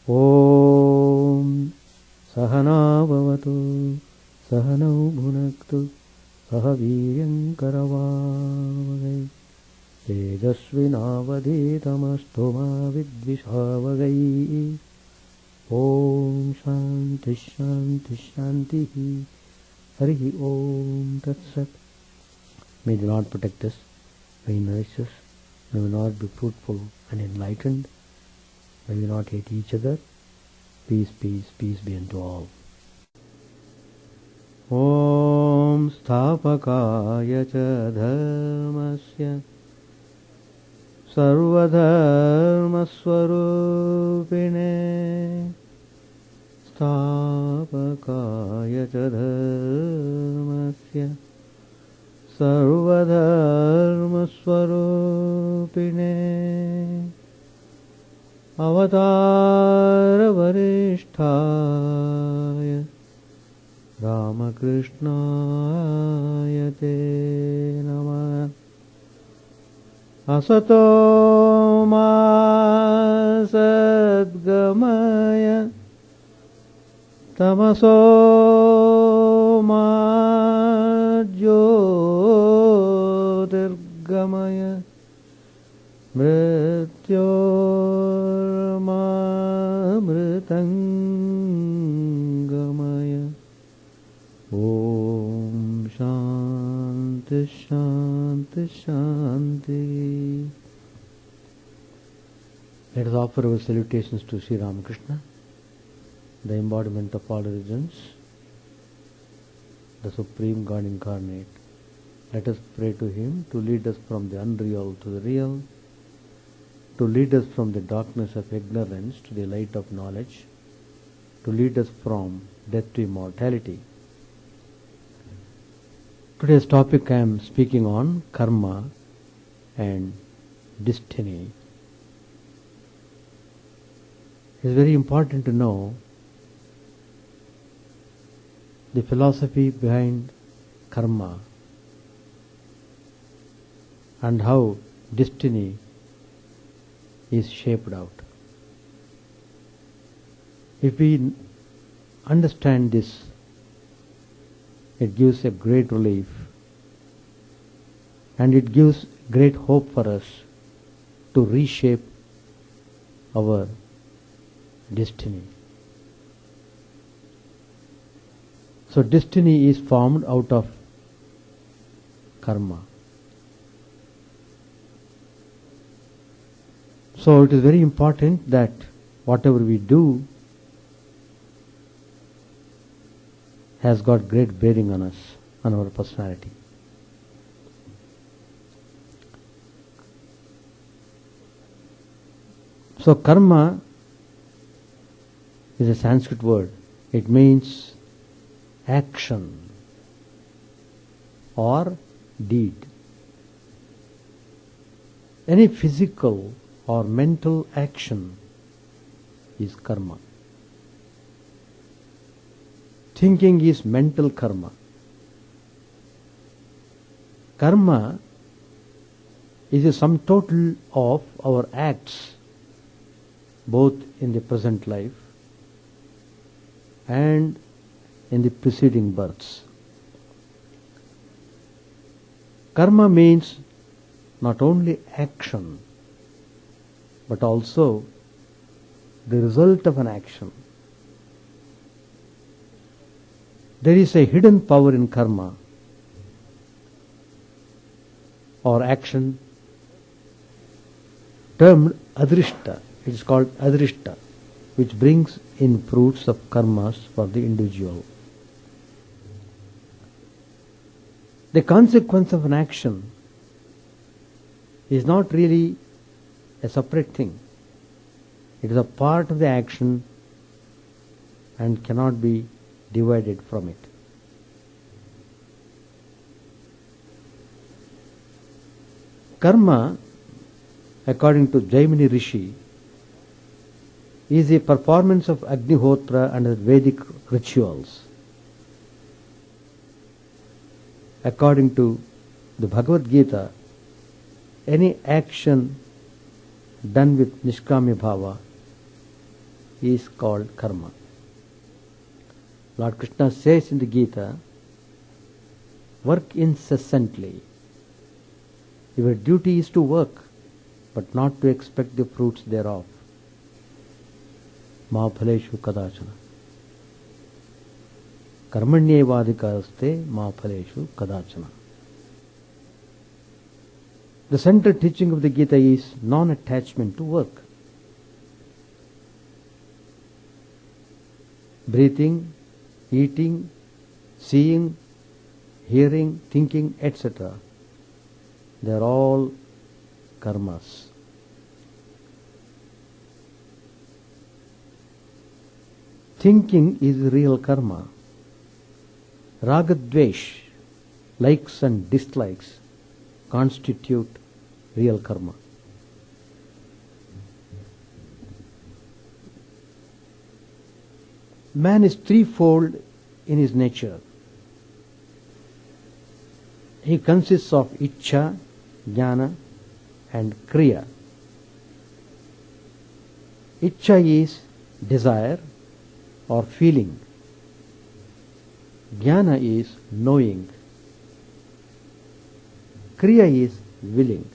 Om Sahana Bhavatu Sahanau Bhunaktu Sahaviryam Karavavai Tejasvinavadhitamastu ma vidvishavai. Om Shanti Shanti Shanti. Harihi Om Tat Sat. May the Lord protect us, may He nourish us, may we not be fruitful and enlightened, may we not hate each other. Peace, peace, peace be unto all. Om Sthapakaya cha dharmasya Sarvadharmaswarupine Sthapakaya cha dharmasya Sarvadharmaswarupine Avatara Varisthaya Ramakrishna Te Namah. Asato ma sadgamaya Tamaso ma jyotirgamaya Mrityorma mritangamaya. Om Shanti Shanti Shanti. Let us offer our salutations to Sri Ramakrishna, the embodiment of all religions, the Supreme God Incarnate. Let us pray to Him to lead us from the unreal to the real, to lead us from the darkness of ignorance to the light of knowledge, to lead us from death to immortality. Today's topic I am speaking on karma and destiny. It is very important to know the philosophy behind karma and how destiny is shaped out. If we understand this, it gives a great relief and it gives great hope for us to reshape our destiny. So destiny is formed out of karma. So it is very important that whatever we do has got great bearing on us, on our personality. So karma is a Sanskrit word. It means action or deed. Any physical or mental action is karma. Thinking is mental karma. Karma is a sum total of our acts, both in the present life and in the preceding births. Karma means not only action, but also the result of an action. There is a hidden power in karma or action termed adrishta. It is called adrishta, which brings in fruits of karmas for the individual. The consequence of an action is not really a separate thing. It is a part of the action and cannot be divided from it. Karma, according to Jaimini Rishi, is a performance of Agnihotra and Vedic rituals. According to the Bhagavad Gita, any action done with Nishkamya Bhava is called karma. Lord Krishna says in the Gita, work incessantly. Your duty is to work, but not to expect the fruits thereof. Ma phaleshu kadachana. Karmanyevadhikaste ma phaleshu kadachana. The central teaching of the Gita is non-attachment to work. Breathing, eating, seeing, hearing, thinking, etc. They are all karmas. Thinking is real karma. Ragadvesh, likes and dislikes, constitute real karma. Man is threefold in his nature. He consists of Ichcha, Jnana and Kriya. Ichcha is desire or feeling. Jnana is knowing. Kriya is willing.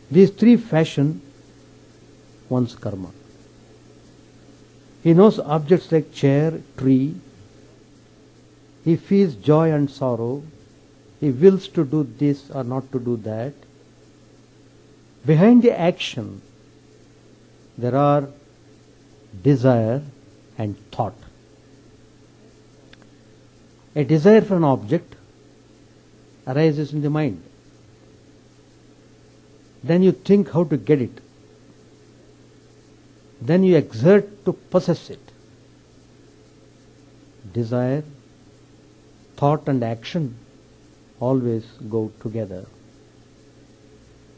These three fashion one's karma. He knows objects like chair, tree. He feels joy and sorrow. He wills to do this or not to do that. Behind the action, there are desire and thought. A desire for an object arises in the mind. Then you think how to get it. Then you exert to possess it. Desire, thought and action always go together.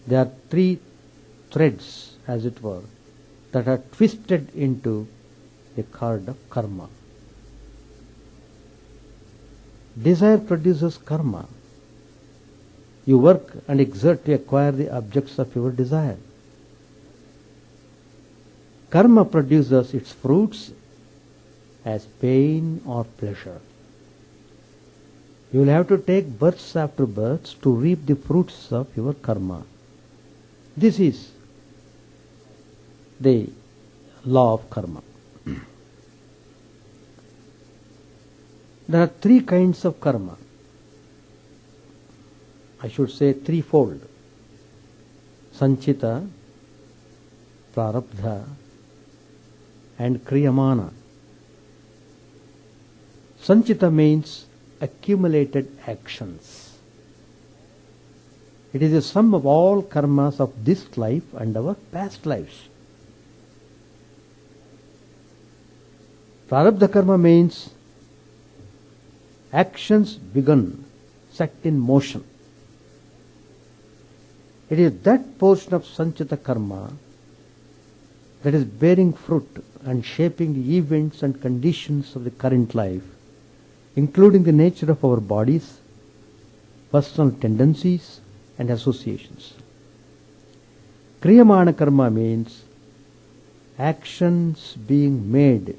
There are three threads, as it were, that are twisted into the cord of karma. Desire produces karma. You work and exert to acquire the objects of your desire. Karma produces its fruits as pain or pleasure. You will have to take births after births to reap the fruits of your karma. This is the law of karma. There are three kinds of karma. I should say threefold. Sanchita, Prarabdha and Kriyamana. Sanchita means accumulated actions. It is the sum of all karmas of this life and our past lives. Prarabdha karma means actions begun, set in motion. It is that portion of Sanchita karma that is bearing fruit and shaping the events and conditions of the current life, including the nature of our bodies, personal tendencies and associations. Kriyamana karma means actions being made.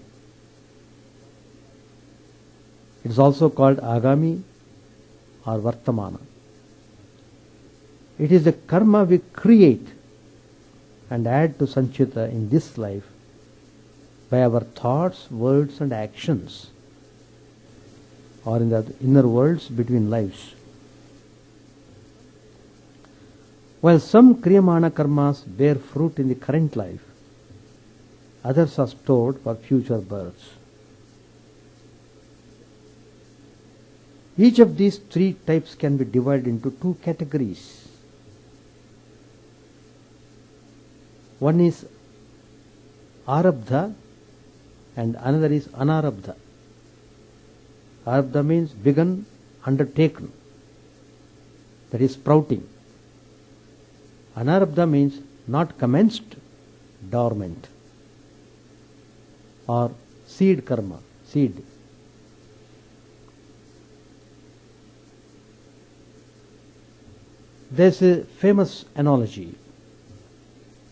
It is also called Agami or Vartamana. It is the karma we create and add to Sanchita in this life by our thoughts, words and actions, or in the inner worlds between lives. While some Kriyamana karmas bear fruit in the current life, others are stored for future births. Each of these three types can be divided into two categories. One is Arabdha and another is Anarabdha. Arabdha means begun, undertaken, that is sprouting. Anarabdha means not commenced, dormant, or seed karma, seed. There is a famous analogy.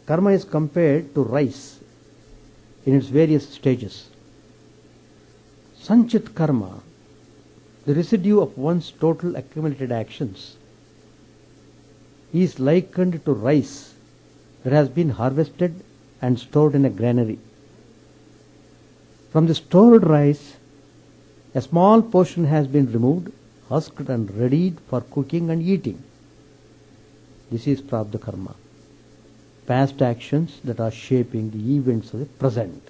Karma is compared to rice. in its various stages. Sanchit karma, the residue of one's total accumulated actions, is likened to rice that has been harvested and stored in a granary. From the stored rice, a small portion has been removed, husked and readied for cooking and eating. This is prarabdha karma, past actions that are shaping the events of the present.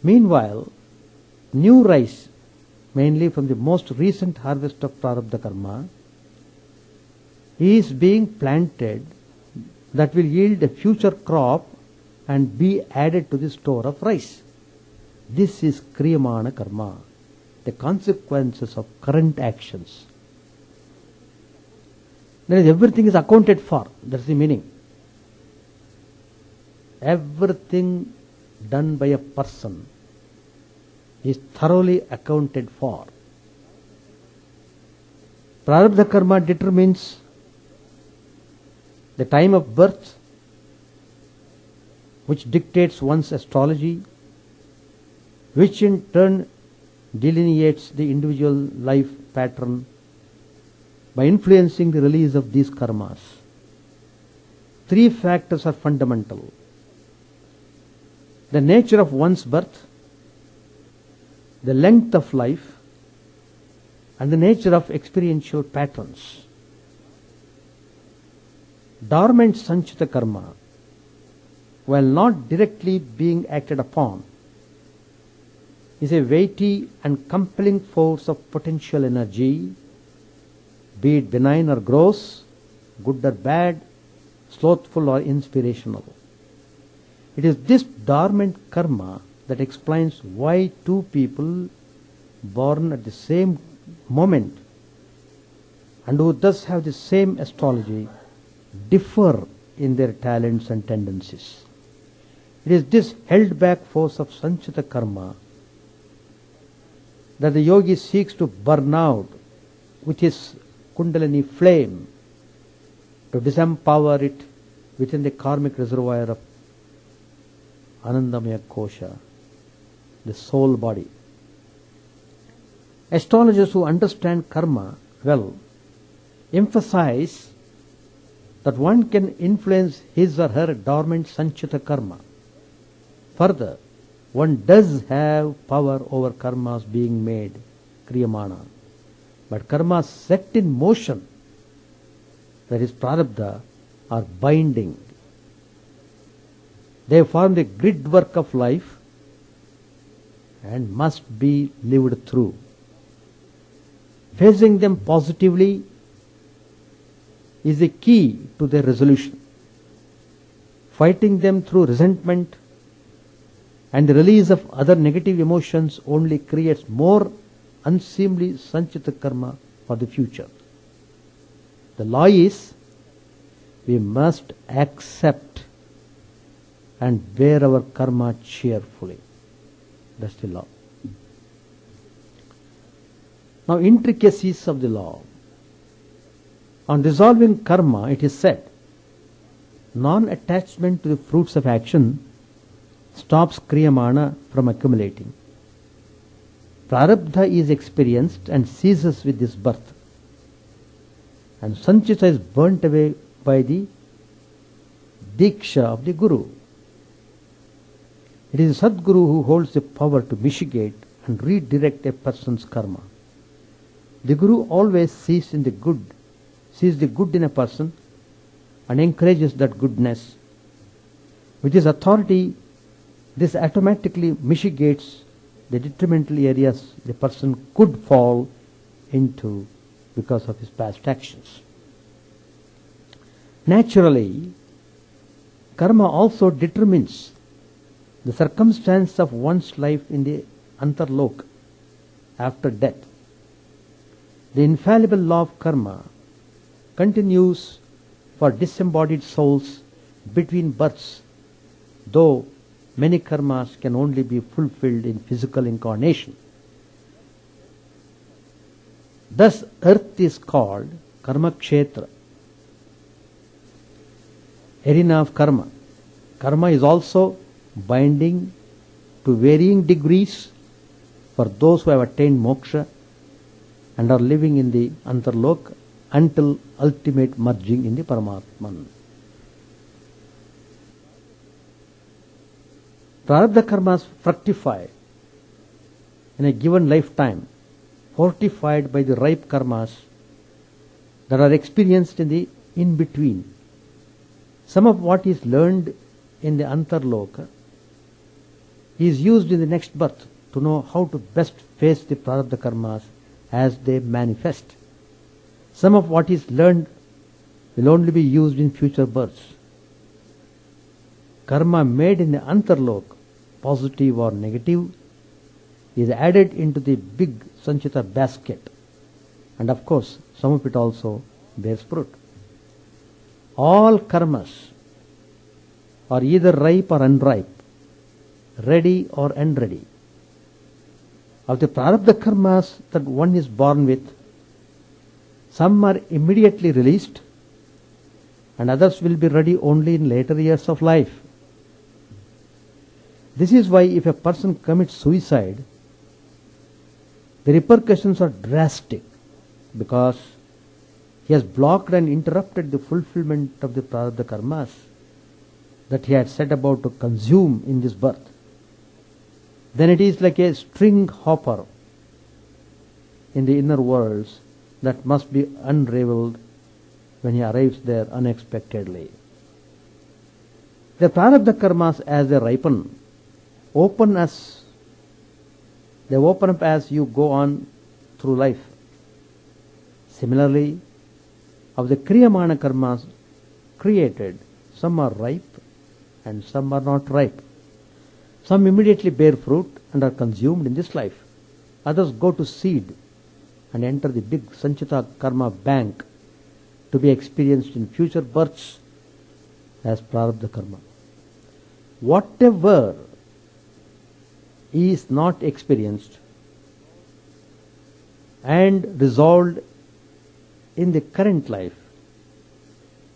Meanwhile, new rice, mainly from the most recent harvest of prarabdha karma, is being planted that will yield a future crop and be added to the store of rice. This is kriyamana karma, the consequences of current actions. That is, everything is accounted for. That's the meaning. Everything done by a person is thoroughly accounted for. Prarabdha karma determines the time of birth, which dictates one's astrology, which in turn delineates the individual life pattern by influencing the release of these karmas. Three factors are fundamental: the nature of one's birth, the length of life, and the nature of experiential patterns. Dormant sanchita karma, while not directly being acted upon, is a weighty and compelling force of potential energy, be it benign or gross, good or bad, slothful or inspirational. It is this dormant karma that explains why two people born at the same moment and who thus have the same astrology differ in their talents and tendencies. It is this held back force of sanchita karma that the yogi seeks to burn out with his kundalini flame, to disempower it within the karmic reservoir of Anandamaya Kosha, the soul body. Astrologers who understand karma well emphasize that one can influence his or her dormant sanchita karma. Further, one does have power over karmas being made, kriyamana. But karmas set in motion, that is prarabdha, are binding. They form the grid work of life and must be lived through. Facing them positively is the key to their resolution. Fighting them through resentment and the release of other negative emotions only creates more unseemly sanchita karma for the future. The law is, we must accept and bear our karma cheerfully. That's the law. Now, intricacies of the law. On resolving karma, it is said, non-attachment to the fruits of action stops kriyamana from accumulating. Prarabdha is experienced and ceases with this birth, and sanchita is burnt away by the diksha of the Guru. It is the Sadguru who holds the power to mitigate and redirect a person's karma. The Guru always sees the good in a person and encourages that goodness. With his authority, this automatically mitigates the detrimental areas the person could fall into because of his past actions. Naturally, karma also determines the circumstance of one's life in the antarlok, after death. The infallible law of karma continues for disembodied souls between births, though many karmas can only be fulfilled in physical incarnation. Thus, earth is called karma kshetra, arena of karma. Karma is also binding to varying degrees for those who have attained moksha and are living in the Antarlok until ultimate merging in the Paramatman. Prarabdha karmas fructify in a given lifetime, fortified by the ripe karmas that are experienced in the in-between. Some of what is learned in the Antarloka is used in the next birth to know how to best face the Prarabdha karmas as they manifest. Some of what is learned will only be used in future births. Karma made in the Antarlok, positive or negative, is added into the big Sanchita basket, and of course some of it also bears fruit. All karmas are either ripe or unripe, ready or unready. Of the Prarabdha karmas that one is born with, some are immediately released and others will be ready only in later years of life. This is why if a person commits suicide, the repercussions are drastic, because he has blocked and interrupted the fulfillment of the Prarabdha karmas that he had set about to consume in this birth. Then it is like a string hopper in the inner worlds that must be unraveled when he arrives there unexpectedly. The Prarabdha karmas, as they ripen, they open up as you go on through life. Similarly, of the Kriyamana karmas created, some are ripe and some are not ripe. Some immediately bear fruit and are consumed in this life. Others go to seed and enter the big Sanchita karma bank to be experienced in future births as Prarabdha karma. Whatever is not experienced and resolved in the current life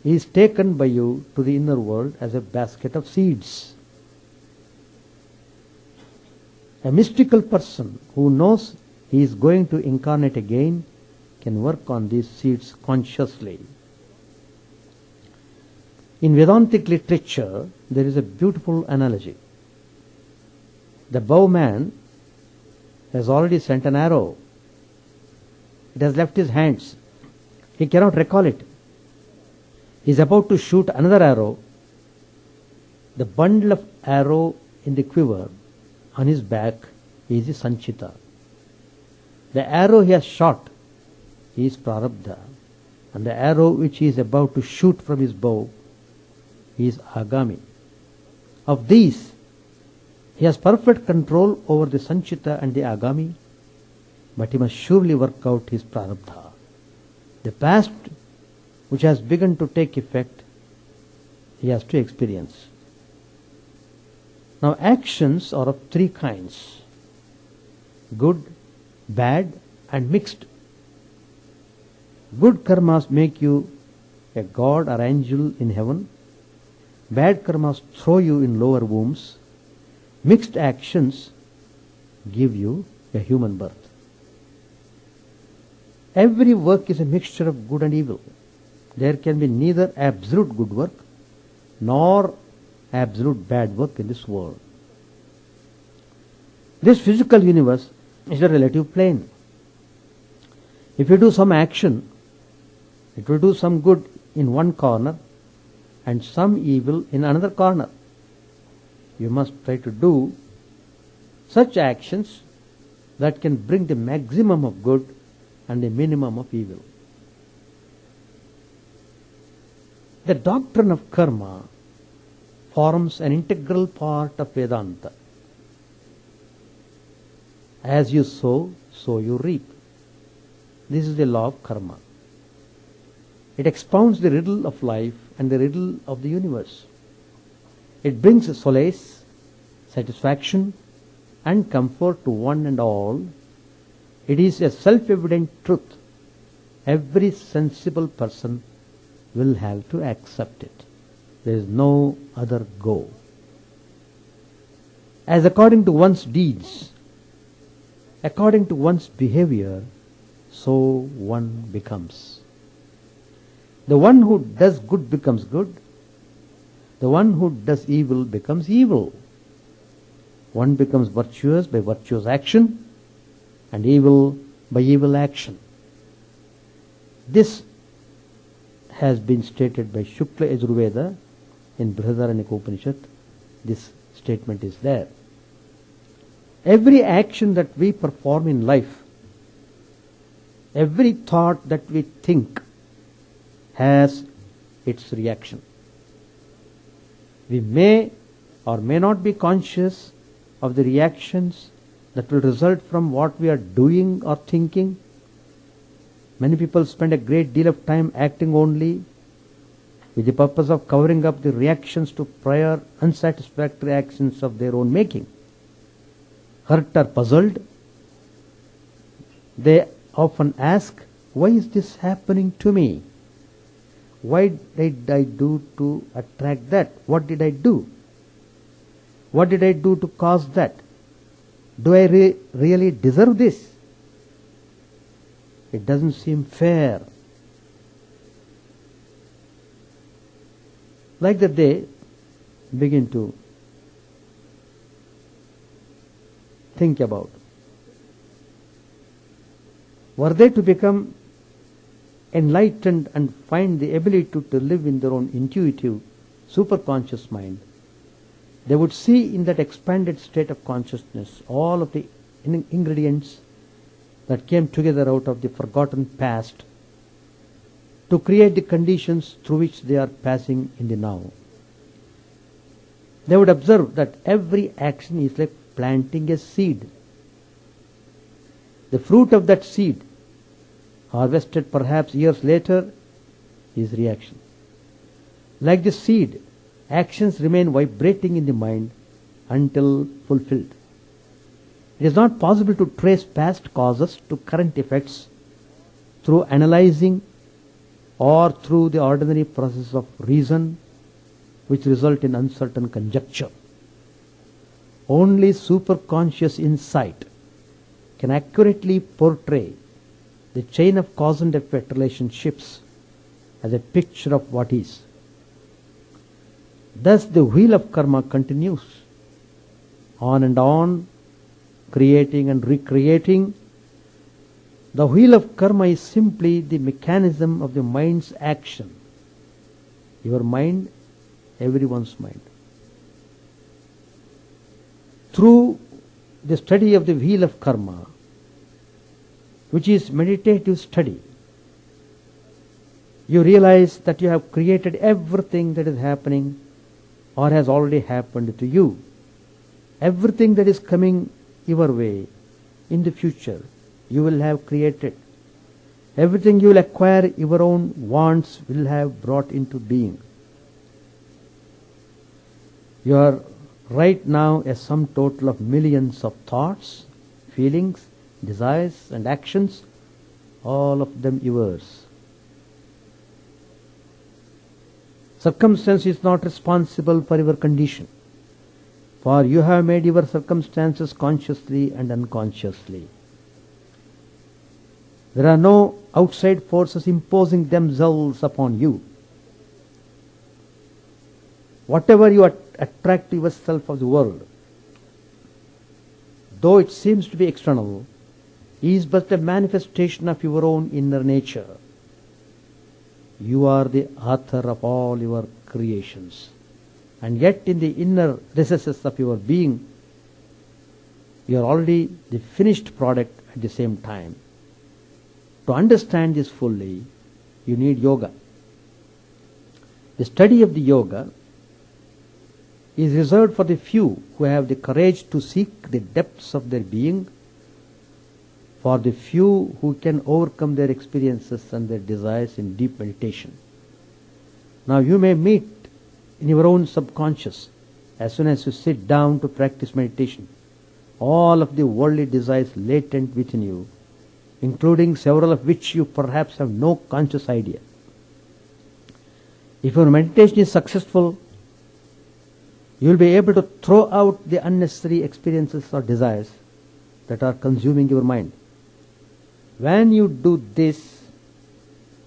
is taken by you to the inner world as a basket of seeds. A mystical person who knows he is going to incarnate again can work on these seeds consciously. In Vedantic literature, there is a beautiful analogy. The bowman has already sent an arrow. It has left his hands. He cannot recall it. He is about to shoot another arrow. The bundle of arrow in the quiver on his back is the Sanchita. The arrow he has shot is Prarabdha, and the arrow which he is about to shoot from his bow is Agami. Of these, he has perfect control over the Sanchita and the Agami, but he must surely work out his Prarabdha. The past, which has begun to take effect, he has to experience. Now, actions are of three kinds: good, bad, and mixed. Good karmas make you a god or angel in heaven. Bad karmas throw you in lower wombs. Mixed actions give you a human birth. Every work is a mixture of good and evil. There can be neither absolute good work nor absolute bad work in this world. This physical universe is a relative plane. If you do some action, it will do some good in one corner and some evil in another corner. You must try to do such actions that can bring the maximum of good and the minimum of evil. The doctrine of karma forms an integral part of Vedanta. As you sow, so you reap. This is the law of karma. It expounds the riddle of life and the riddle of the universe. It brings solace, satisfaction, and comfort to one and all. It is a self-evident truth. Every sensible person will have to accept it. There is no other go. as according to one's deeds, according to one's behavior, so one becomes. The one who does good becomes good. The one who does evil becomes evil. One becomes virtuous by virtuous action and evil by evil action. This has been stated by Shukla Yajurveda in Brihadaranyaka Upanishad. This statement is there. Every action that we perform in life, every thought that we think has its reaction. We may or may not be conscious of the reactions that will result from what we are doing or thinking. Many people spend a great deal of time acting only with the purpose of covering up the reactions to prior unsatisfactory actions of their own making. Hurt or puzzled, they often ask, why is this happening to me? Why did I do to attract that? What did I do? What did I do to cause that? Do I really deserve this? It doesn't seem fair. Like that they begin to think about. Were they to become enlightened and find the ability to live in their own intuitive, superconscious mind, they would see in that expanded state of consciousness all of the ingredients that came together out of the forgotten past to create the conditions through which they are passing in the now. They would observe that every action is like planting a seed. The fruit of that seed, harvested perhaps years later, is reaction. Like the seed, actions remain vibrating in the mind until fulfilled. It is not possible to trace past causes to current effects through analyzing or through the ordinary process of reason, which result in uncertain conjecture. Only superconscious insight can accurately portray the chain of cause and effect relationships as a picture of what is. Thus the wheel of karma continues on and on, creating and recreating. The wheel of karma is simply the mechanism of the mind's action. Your mind, everyone's mind. Through the study of the wheel of karma, which is meditative study, you realize that you have created everything that is happening or has already happened to you. Everything that is coming your way in the future, you will have created. Everything you will acquire, your own wants will have brought into being. You are right now a sum total of millions of thoughts, feelings, desires and actions, all of them yours. Circumstance is not responsible for your condition, for you have made your circumstances consciously and unconsciously. There are no outside forces imposing themselves upon you. Whatever you attract to yourself of the world, though it seems to be external, is but a manifestation of your own inner nature. You are the author of all your creations. And yet in the inner recesses of your being, you are already the finished product at the same time. To understand this fully, you need yoga. The study of the yoga is reserved for the few who have the courage to seek the depths of their being, for the few who can overcome their experiences and their desires in deep meditation. Now you may meet in your own subconscious, as soon as you sit down to practice meditation, all of the worldly desires latent within you, including several of which you perhaps have no conscious idea. If your meditation is successful, You will be able to throw out the unnecessary experiences or desires that are consuming your mind. When you do this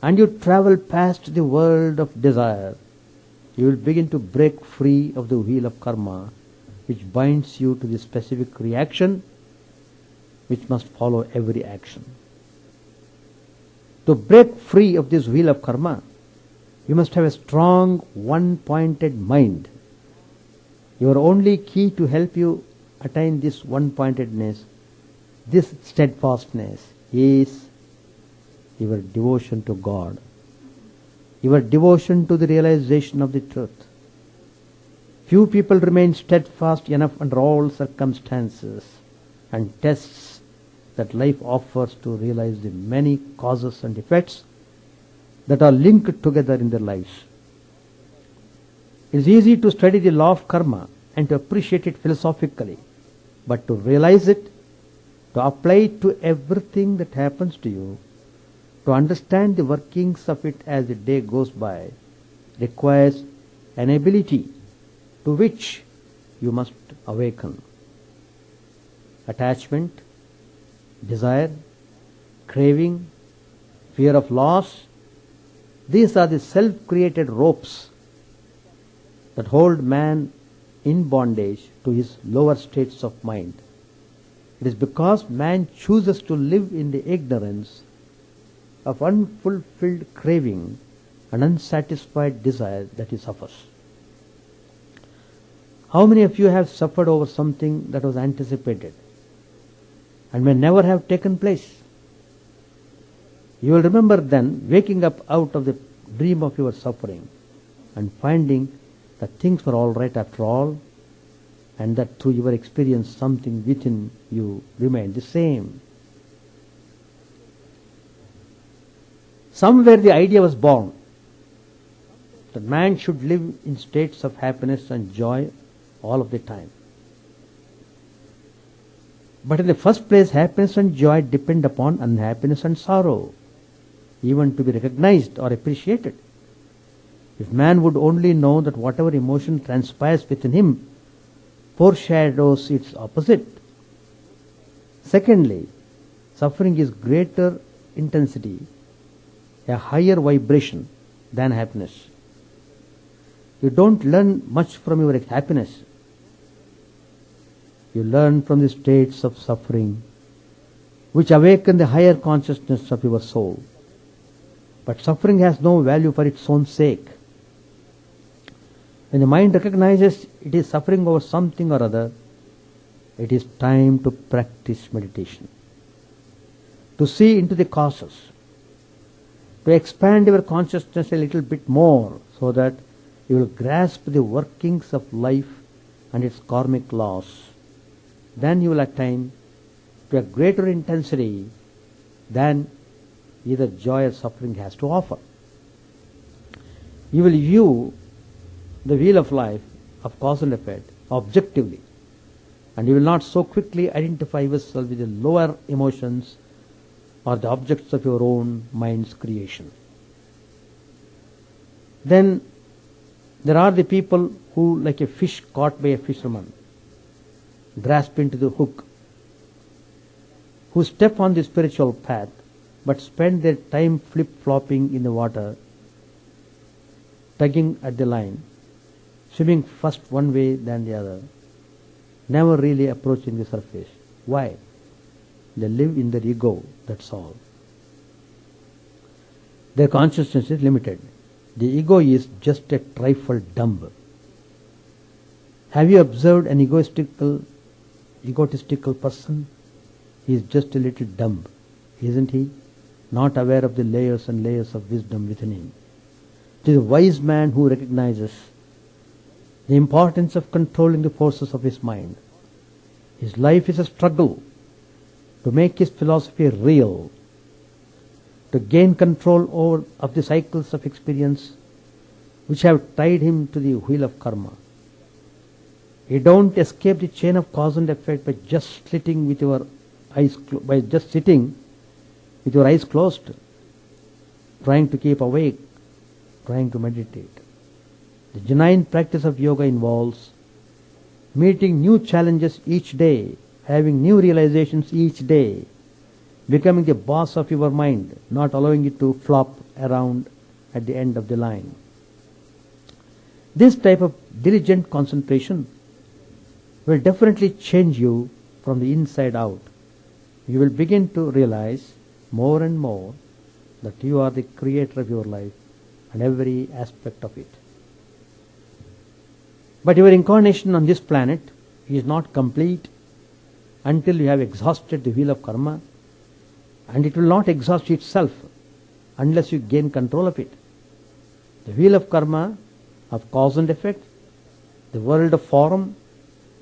and you travel past the world of desire, you will begin to break free of the wheel of karma, which binds you to the specific reaction which must follow every action. To break free of this wheel of karma, you must have a strong, one-pointed mind. Your only key to help you attain this one-pointedness, this steadfastness, is your devotion to God, your devotion to the realization of the truth. Few people remain steadfast enough under all circumstances and tests that life offers to realize the many causes and effects that are linked together in their lives. It is easy to study the law of karma and to appreciate it philosophically, but to realize it, to apply it to everything that happens to you, to understand the workings of it as the day goes by, requires an ability to which you must awaken. Attachment, desire, craving, fear of loss, these are the self-created ropes that hold man in bondage to his lower states of mind. It is because man chooses to live in the ignorance of unfulfilled craving and unsatisfied desire that he suffers. How many of you have suffered over something that was anticipated and may never have taken place? You will remember then waking up out of the dream of your suffering and finding that things were all right after all, and that through your experience something within you remained the same. Somewhere the idea was born that man should live in states of happiness and joy all of the time. But in the first place, happiness and joy depend upon unhappiness and sorrow, even to be recognized or appreciated. If man would only know that whatever emotion transpires within him foreshadows its opposite. Secondly, suffering is greater intensity, a higher vibration than happiness. You don't learn much from your happiness. You learn from the states of suffering which awaken the higher consciousness of your soul. But suffering has no value for its own sake. When the mind recognizes it is suffering over something or other, it is time to practice meditation, to see into the causes, to expand your consciousness a little bit more so that you will grasp the workings of life and its karmic laws. Then you will attain to a greater intensity than either joy or suffering has to offer. You will view the wheel of life of cause and effect objectively, and you will not so quickly identify yourself with the lower emotions or the objects of your own mind's creation. Then there are the people who, like a fish caught by a fisherman, grasp into the hook, who step on the spiritual path but spend their time flip-flopping in the water, tugging at the line, swimming first one way then the other, never really approaching the surface. Why? They live in their ego, that's all. Their consciousness is limited. The ego is just a trifle dumb. Have you observed an egotistical person? He is just a little dumb, isn't he? Not aware of the layers and layers of wisdom within him. It is a wise man who recognizes the importance of controlling the forces of his mind. His life is a struggle to make his philosophy real, to gain control of the cycles of experience which have tied him to the wheel of karma. You don't escape the chain of cause and effect by just sitting with your eyes closed, trying to keep awake, trying to meditate. The genuine practice of yoga involves meeting new challenges each day, having new realizations each day, becoming the boss of your mind, not allowing it to flop around at the end of the line. This type of diligent concentration will definitely change you from the inside out. You will begin to realize more and more that you are the creator of your life and every aspect of it. But your incarnation on this planet is not complete until you have exhausted the wheel of karma, and it will not exhaust itself unless you gain control of it. The wheel of karma, of cause and effect, the world of form,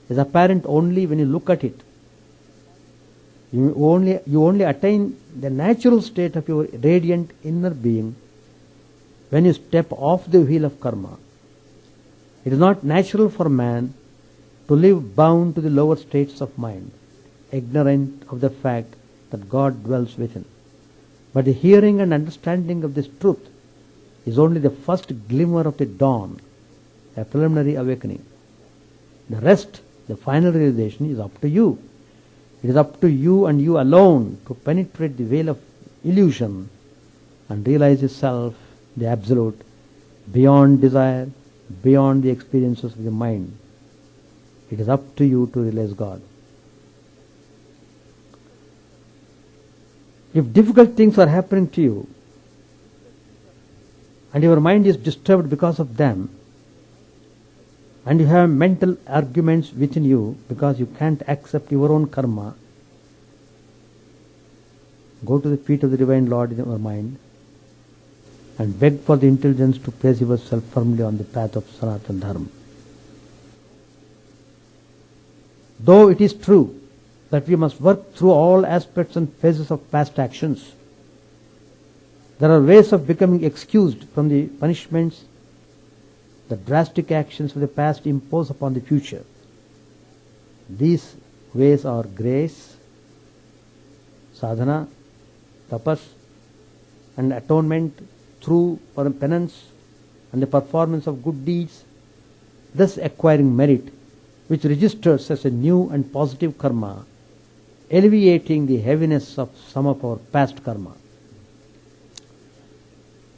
is apparent only when you look at it. You only attain the natural state of your radiant inner being when you step off the wheel of karma. It is not natural for man to live bound to the lower states of mind, ignorant of the fact that God dwells within. But the hearing and understanding of this truth is only the first glimmer of the dawn, a preliminary awakening. The rest, the final realization, is up to you. It is up to you and you alone to penetrate the veil of illusion and realize yourself, the absolute, beyond desire, beyond the experiences of the mind. It is up to you to realize God. If difficult things are happening to you and your mind is disturbed because of them, and you have mental arguments within you because you can't accept your own karma, go to the feet of the Divine Lord in your mind and beg for the intelligence to place yourself firmly on the path of Sanatana Dharma. Though it is true that we must work through all aspects and phases of past actions, there are ways of becoming excused from the punishments the drastic actions of the past impose upon the future. These ways are grace, sadhana, tapas, and atonement through penance and the performance of good deeds, thus acquiring merit which registers as a new and positive karma, alleviating the heaviness of some of our past karma.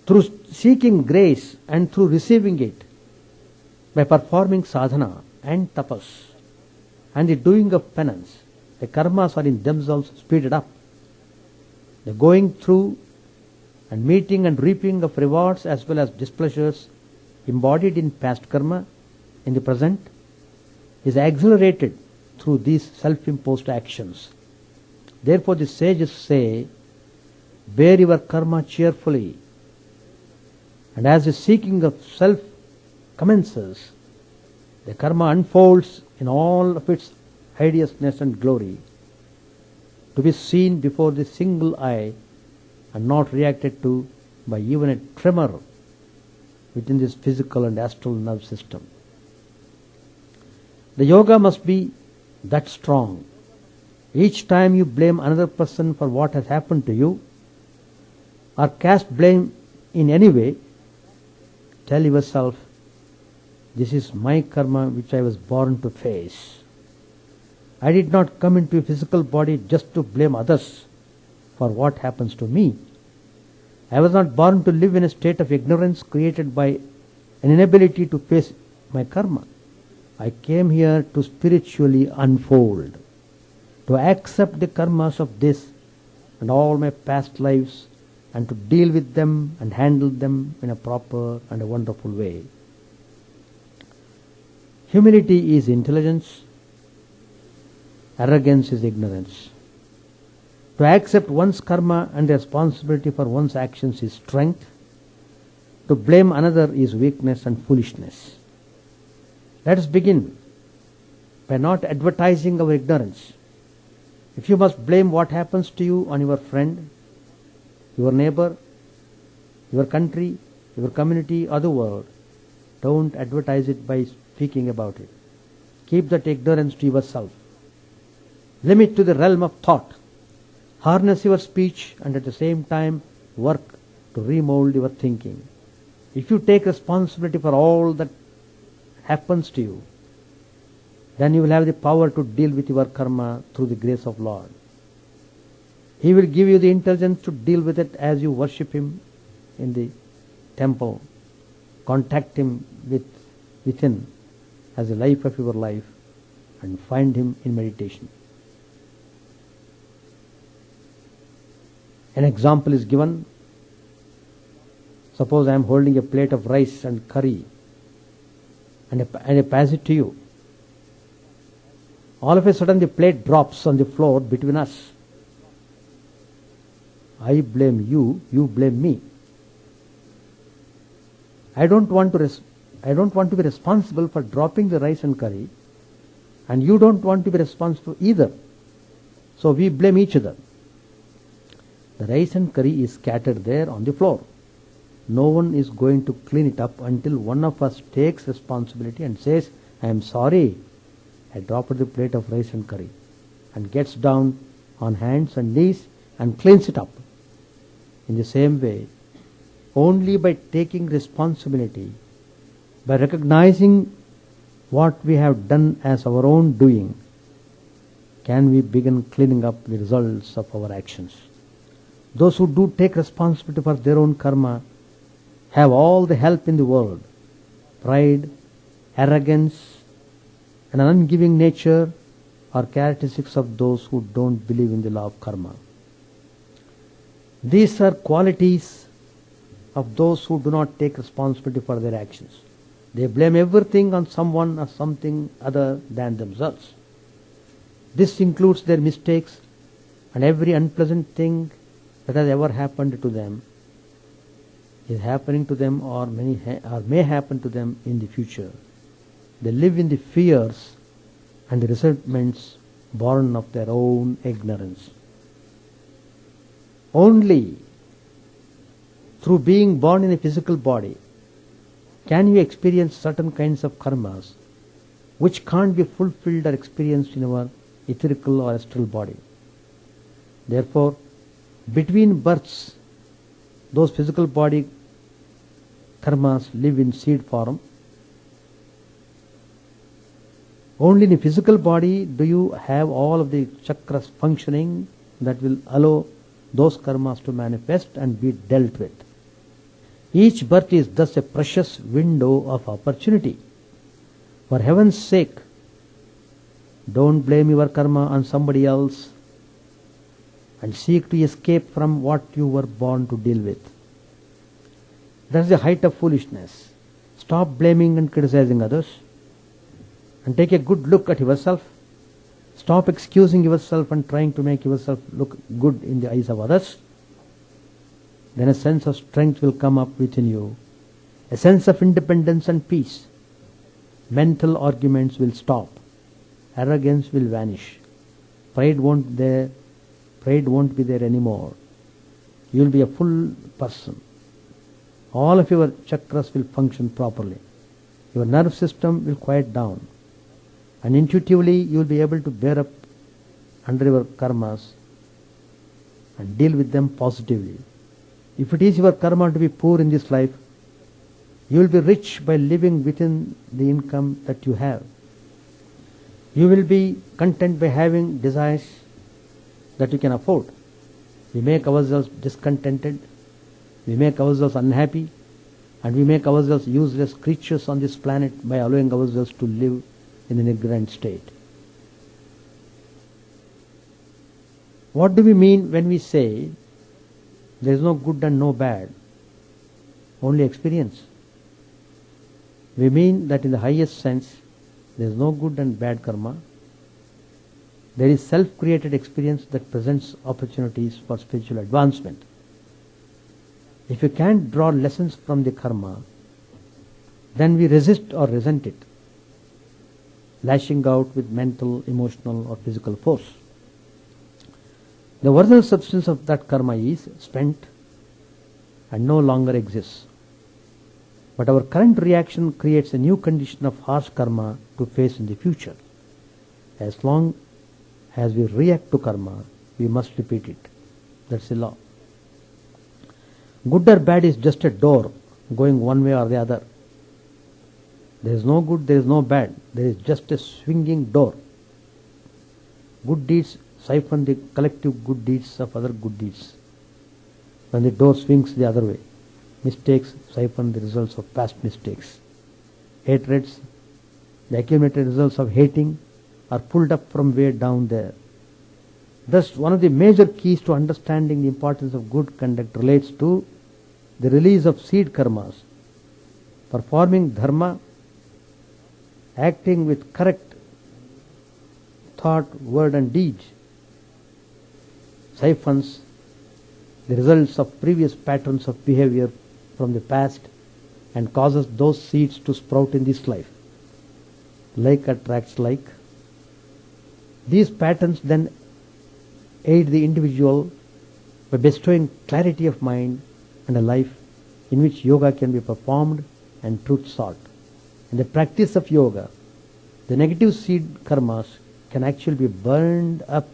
Through seeking grace and through receiving it, by performing sadhana and tapas and the doing of penance, the karmas are in themselves speeded up. The going through and meeting and reaping of rewards as well as displeasures embodied in past karma in the present is accelerated through these self-imposed actions. Therefore the sages say, bear your karma cheerfully, and as the seeking of self commences, the karma unfolds in all of its hideousness and glory, to be seen before the single eye and not reacted to by even a tremor within this physical and astral nerve system. The yoga must be that strong. Each time you blame another person for what has happened to you, or cast blame in any way, tell yourself, this is my karma which I was born to face. I did not come into a physical body just to blame others for what happens to me. I was not born to live in a state of ignorance created by an inability to face my karma. I came here to spiritually unfold, to accept the karmas of this and all my past lives, and to deal with them and handle them in a proper and a wonderful way. Humility is intelligence, arrogance is ignorance. To accept one's karma and responsibility for one's actions is strength. To blame another is weakness and foolishness. Let us begin by not advertising our ignorance. If you must blame what happens to you on your friend, your neighbor, your country, your community, or the world, don't advertise it by speaking about it. Keep that ignorance to yourself. Limit to the realm of thought. Harness your speech and at the same time work to remold your thinking. If you take responsibility for all that happens to you, then you will have the power to deal with your karma through the grace of Lord. He will give you the intelligence to deal with it as you worship Him in the temple. Contact Him within as the life of your life and find Him in meditation. An example is given. Suppose I am holding a plate of rice and curry and I pass it to you. All of a sudden the plate drops on the floor between us. I blame you, you blame me. I don't want to be responsible for dropping the rice and curry, and you don't want to be responsible either. So we blame each other. The rice and curry is scattered there on the floor. No one is going to clean it up until one of us takes responsibility and says, I am sorry, I dropped the plate of rice and curry, and gets down on hands and knees and cleans it up. In the same way, only by taking responsibility, by recognizing what we have done as our own doing, can we begin cleaning up the results of our actions. Those who do take responsibility for their own karma have all the help in the world. Pride, arrogance, and an ungiving nature are characteristics of those who don't believe in the law of karma. These are qualities of those who do not take responsibility for their actions. They blame everything on someone or something other than themselves. This includes their mistakes and every unpleasant thing that has ever happened to them, is happening to them or may happen to them in the future. They live in the fears and the resentments born of their own ignorance. Only through being born in a physical body can you experience certain kinds of karmas which can't be fulfilled or experienced in our etherical or astral body. Therefore, between births, those physical body karmas live in seed form. Only in a physical body do you have all of the chakras functioning that will allow those karmas to manifest and be dealt with. Each birth is thus a precious window of opportunity. For heaven's sake, don't blame your karma on somebody else and seek to escape from what you were born to deal with. That's the height of foolishness. Stop blaming and criticizing others and take a good look at yourself. Stop excusing yourself and trying to make yourself look good in the eyes of others. Then a sense of strength will come up within you, a sense of independence and peace. Mental arguments will stop. Arrogance will vanish. Pride won't be there anymore. You will be a full person. All of your chakras will function properly. Your nerve system will quiet down. And intuitively you will be able to bear up under your karmas and deal with them positively. If it is your karma to be poor in this life, you will be rich by living within the income that you have. You will be content by having desires that you can afford. We make ourselves discontented, we make ourselves unhappy, and we make ourselves useless creatures on this planet by allowing ourselves to live in an ignorant state. What do we mean when we say there is no good and no bad, only experience? We mean that in the highest sense there is no good and bad karma. There is self-created experience that presents opportunities for spiritual advancement. If you can't draw lessons from the karma, then we resist or resent it, lashing out with mental, emotional or physical force. The original substance of that karma is spent and no longer exists. But our current reaction creates a new condition of harsh karma to face in the future. As long as we react to karma, we must repeat it. That's the law. Good or bad is just a door going one way or the other. There is no good, there is no bad. There is just a swinging door. Good deeds siphon the collective good deeds of other good deeds. When the door swings the other way, mistakes siphon the results of past mistakes. Hatreds, the accumulated results of hating, are pulled up from way down there. Thus, one of the major keys to understanding the importance of good conduct relates to the release of seed karmas. Performing dharma, acting with correct thought, word and deed, siphons the results of previous patterns of behavior from the past and causes those seeds to sprout in this life. Like attracts like. These patterns then aid the individual by bestowing clarity of mind and a life in which yoga can be performed and truth sought. In the practice of yoga, the negative seed karmas can actually be burned up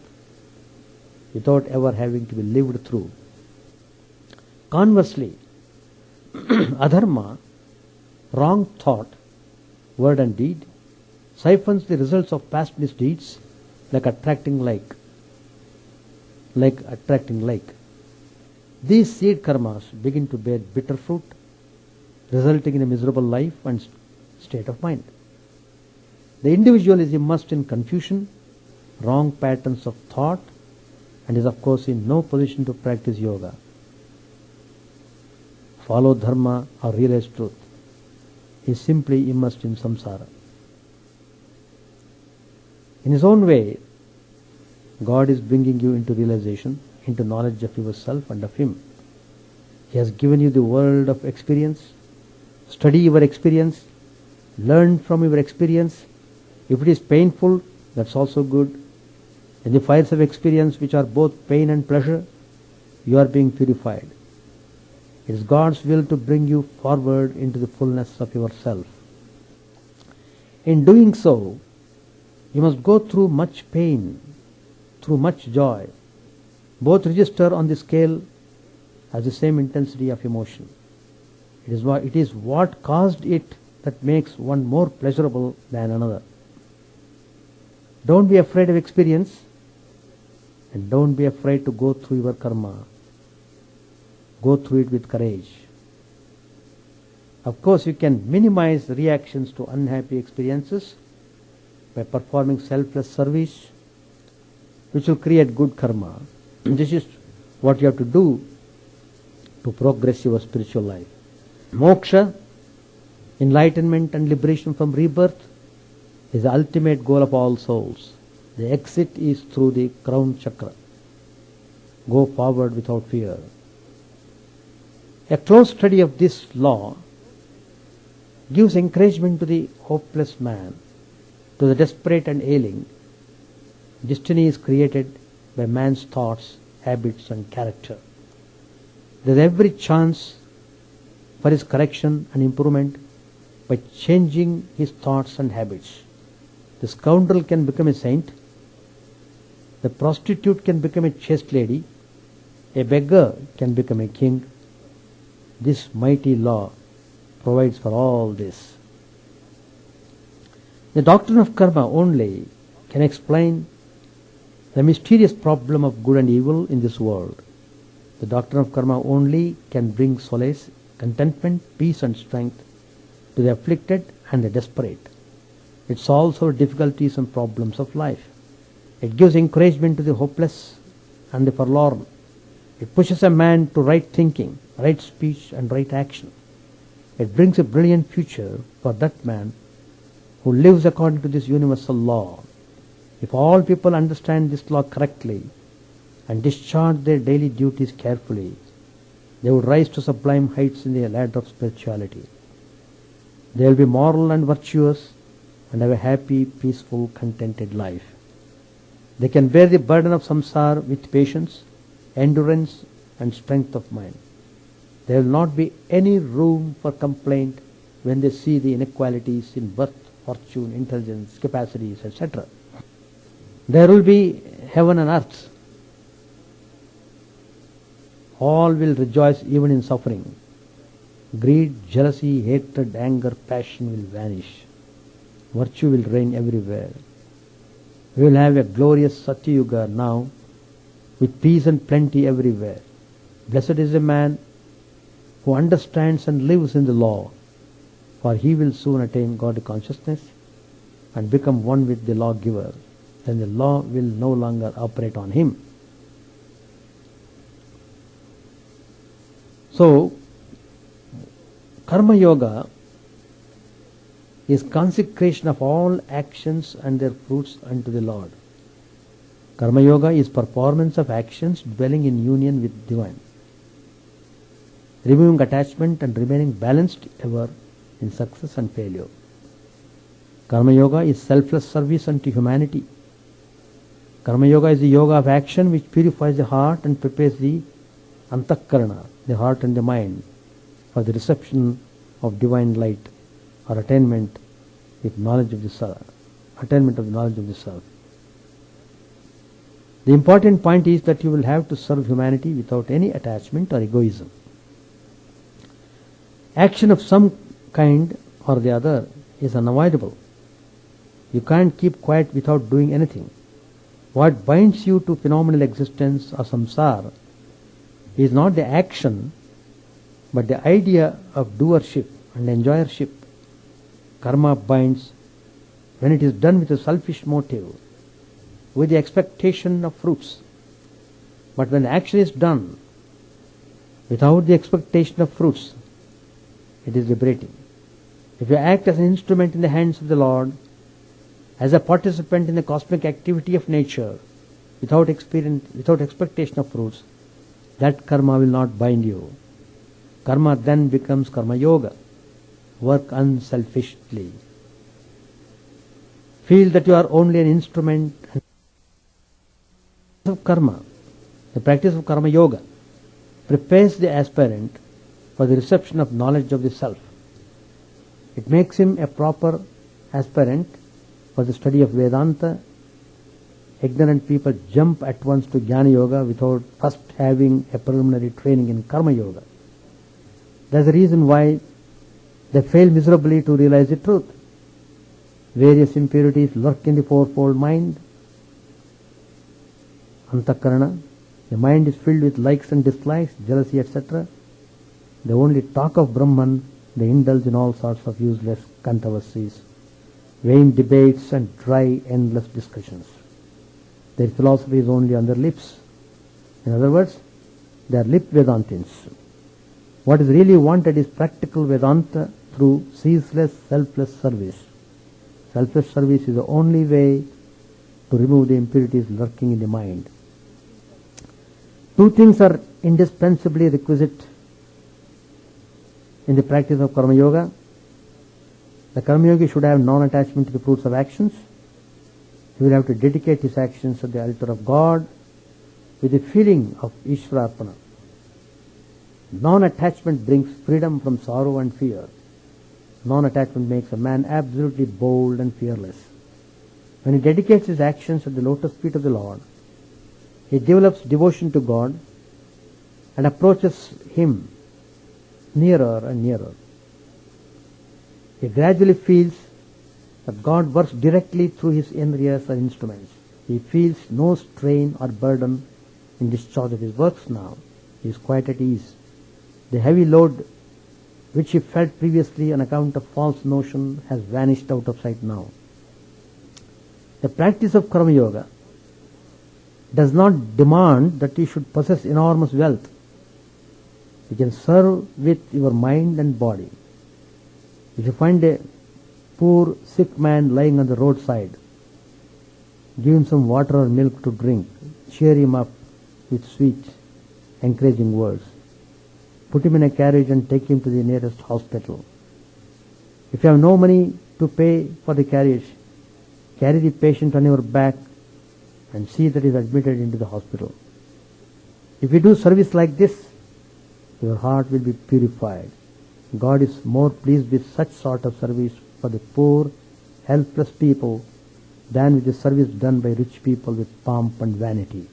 without ever having to be lived through. Conversely, adharma, wrong thought, word and deed, siphons the results of past misdeeds like attracting like. These seed karmas begin to bear bitter fruit, resulting in a miserable life and state of mind. The individual is immersed in confusion, wrong patterns of thought, and is of course in no position to practice yoga, follow dharma or realize truth. He is simply immersed in samsara. In his own way, God is bringing you into realization, into knowledge of yourself and of Him. He has given you the world of experience. Study your experience. Learn from your experience. If it is painful, that's also good. In the fires of experience, which are both pain and pleasure, you are being purified. It is God's will to bring you forward into the fullness of yourself. In doing so, you must go through much pain, through much joy. Both register on the scale as the same intensity of emotion. It is what caused it that makes one more pleasurable than another. Don't be afraid of experience, and don't be afraid to go through your karma. Go through it with courage. Of course, you can minimize reactions to unhappy experiences by performing selfless service, which will create good karma. This is what you have to do to progress your spiritual life. Moksha, enlightenment and liberation from rebirth, is the ultimate goal of all souls. The exit is through the crown chakra. Go forward without fear. A close study of this law gives encouragement to the hopeless man, to the desperate and ailing. Destiny is created by man's thoughts, habits and character. There is every chance for his correction and improvement by changing his thoughts and habits. The scoundrel can become a saint. The prostitute can become a chaste lady. A beggar can become a king. This mighty law provides for all this. The doctrine of karma only can explain the mysterious problem of good and evil in this world. The doctrine of karma only can bring solace, contentment, peace and strength to the afflicted and the desperate. It solves our difficulties and problems of life. It gives encouragement to the hopeless and the forlorn. It pushes a man to right thinking, right speech and right action. It brings a brilliant future for that man who lives according to this universal law. If all people understand this law correctly and discharge their daily duties carefully, they would rise to sublime heights in the ladder of spirituality. They will be moral and virtuous and have a happy, peaceful, contented life. They can bear the burden of samsara with patience, endurance and strength of mind. There will not be any room for complaint when they see the inequalities in birth, fortune, intelligence, capacities, etc. There will be heaven and earth. All will rejoice even in suffering. Greed, jealousy, hatred, anger, passion will vanish. Virtue will reign everywhere. We will have a glorious Satyuga now with peace and plenty everywhere. Blessed is the man who understands and lives in the law, for he will soon attain God consciousness and become one with the lawgiver. Then the law will no longer operate on him. So, Karma Yoga is consecration of all actions and their fruits unto the Lord. Karma Yoga is performance of actions dwelling in union with divine, removing attachment and remaining balanced ever in success and failure. Karma Yoga is selfless service unto humanity. Karma Yoga is the yoga of action which purifies the heart and prepares the antakarana, the heart and the mind, for the reception of divine light or attainment with knowledge of the self, attainment of the knowledge of the self. The important point is that you will have to serve humanity without any attachment or egoism. Action of some kind or the other is unavoidable. You can't keep quiet without doing anything. What binds you to phenomenal existence or samsara is not the action, but the idea of doership and enjoyership. Karma binds when it is done with a selfish motive, with the expectation of fruits. But when the action is done without the expectation of fruits, it is liberating. If you act as an instrument in the hands of the Lord, as a participant in the cosmic activity of nature, without expectation of fruits, that karma will not bind you. Karma then becomes Karma Yoga. Work unselfishly. Feel that you are only an instrument of karma. The practice of Karma Yoga prepares the aspirant for the reception of knowledge of the self. It makes him a proper aspirant for the study of Vedanta. Ignorant people jump at once to Jnana Yoga without first having a preliminary training in Karma Yoga. That's the reason why they fail miserably to realize the truth. Various impurities lurk in the fourfold mind. Antakarana. The mind is filled with likes and dislikes, jealousy, etc. They only talk of Brahman. They indulge in all sorts of useless controversies, vain debates and dry, endless discussions. Their philosophy is only on their lips. In other words, they are lip Vedantins. What is really wanted is practical Vedanta through ceaseless, selfless service. Selfless service is the only way to remove the impurities lurking in the mind. Two things are indispensably requisite in the practice of Karma Yoga. The Karma Yogi should have non-attachment to the fruits of actions. He will have to dedicate his actions at the altar of God with the feeling of Ishvararpana. Non-attachment brings freedom from sorrow and fear. Non-attachment makes a man absolutely bold and fearless. When he dedicates his actions at the lotus feet of the Lord, he develops devotion to God and approaches Him nearer and nearer. He gradually feels that God works directly through his ears or instruments. He feels no strain or burden in discharge of his works now. He is quite at ease. The heavy load which he felt previously on account of false notion has vanished out of sight now. The practice of Karma Yoga does not demand that you should possess enormous wealth. You can serve with your mind and body. If you find a poor sick man lying on the roadside, give him some water or milk to drink, cheer him up with sweet, encouraging words. Put him in a carriage and take him to the nearest hospital. If you have no money to pay for the carriage, carry the patient on your back and see that he is admitted into the hospital. If you do service like this, your heart will be purified. God is more pleased with such sort of service for the poor, helpless people than with the service done by rich people with pomp and vanity.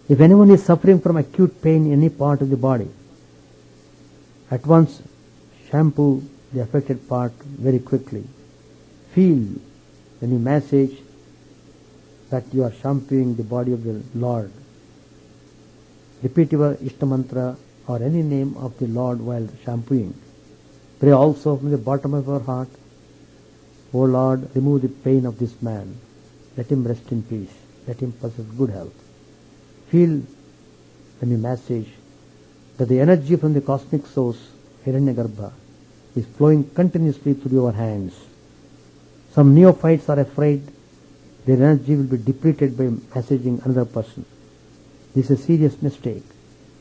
If anyone is suffering from acute pain in any part of the body, At once shampoo the affected part very quickly. Feel when you massage that you are shampooing the body of the Lord. Repeat your Ishta mantra or any name of the Lord while shampooing. Pray also from the bottom of your heart, O Lord, remove the pain of this man. Let him rest in peace. Let him possess good health. Feel when you massage that the energy from the cosmic source, Hiranyagarbha, is flowing continuously through your hands. Some neophytes are afraid their energy will be depleted by massaging another person. This is a serious mistake.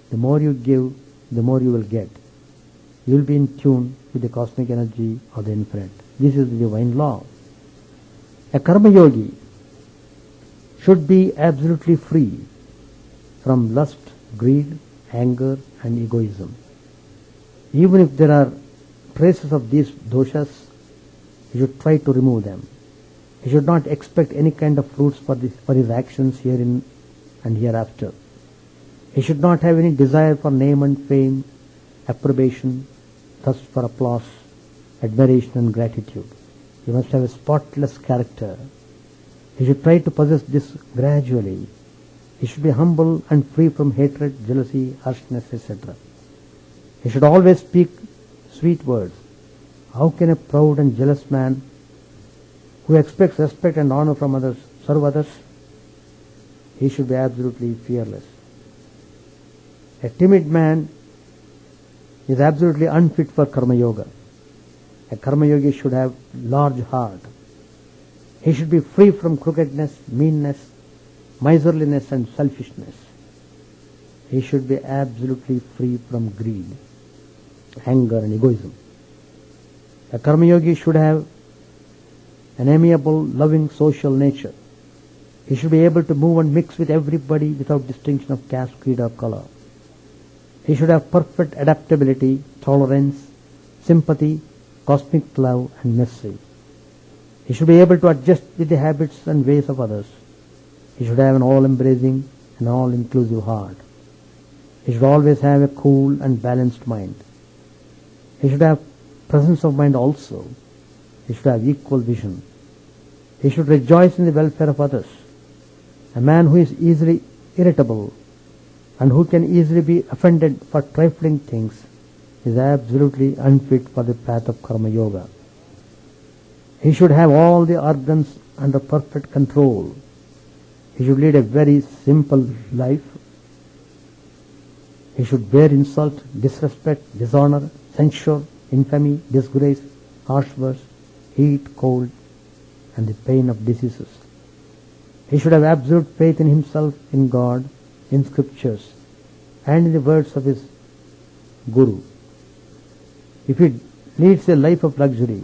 The more you give, the more you will get. You will be in tune with the cosmic energy of the infinite. This is the divine law. A karma yogi should be absolutely free from lust, greed, anger and egoism. Even if there are traces of these doshas, you should try to remove them. He should not expect any kind of fruits for his actions herein and hereafter. He should not have any desire for name and fame, approbation, thirst for applause, admiration and gratitude. He must have a spotless character. He should try to possess this gradually. He should be humble and free from hatred, jealousy, harshness, etc. He should always speak sweet words. How can a proud and jealous man who expects respect and honor from others serve others? He should be absolutely fearless. A timid man is absolutely unfit for karma yoga. A karma yogi should have large heart. He should be free from crookedness, meanness, miserliness and selfishness. He should be absolutely free from greed, anger and egoism. A karma yogi should have an amiable, loving, social nature. He should be able to move and mix with everybody without distinction of caste, creed or color. He should have perfect adaptability, tolerance, sympathy, cosmic love and mercy. He should be able to adjust with the habits and ways of others. He should have an all-embracing and all-inclusive heart. He should always have a cool and balanced mind. He should have presence of mind also. He should have equal vision. He should rejoice in the welfare of others. A man who is easily irritable and who can easily be offended for trifling things is absolutely unfit for the path of karma yoga. He should have all the organs under perfect control. He should lead a very simple life. He should bear insult, disrespect, dishonor, censure, infamy, disgrace, harsh words, heat, cold, and the pain of diseases. He should have absolute faith in himself, in God, in scriptures, and in the words of his Guru. If he leads a life of luxury,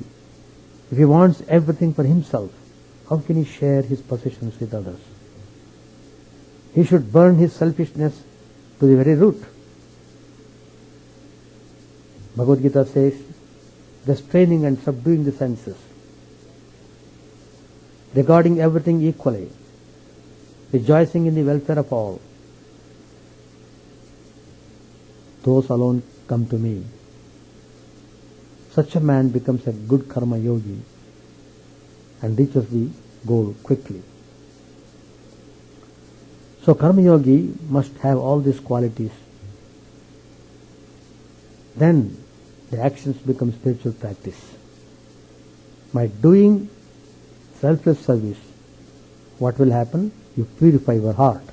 if he wants everything for himself, how can he share his possessions with others? He should burn his selfishness to the very root. Bhagavad Gita says, restraining and subduing the senses, regarding everything equally, rejoicing in the welfare of all. Those alone come to me. Such a man becomes a good karma yogi and reaches the goal quickly. So karma yogi must have all these qualities. Then the actions become spiritual practice. By doing selfless service, what will happen? You purify your heart.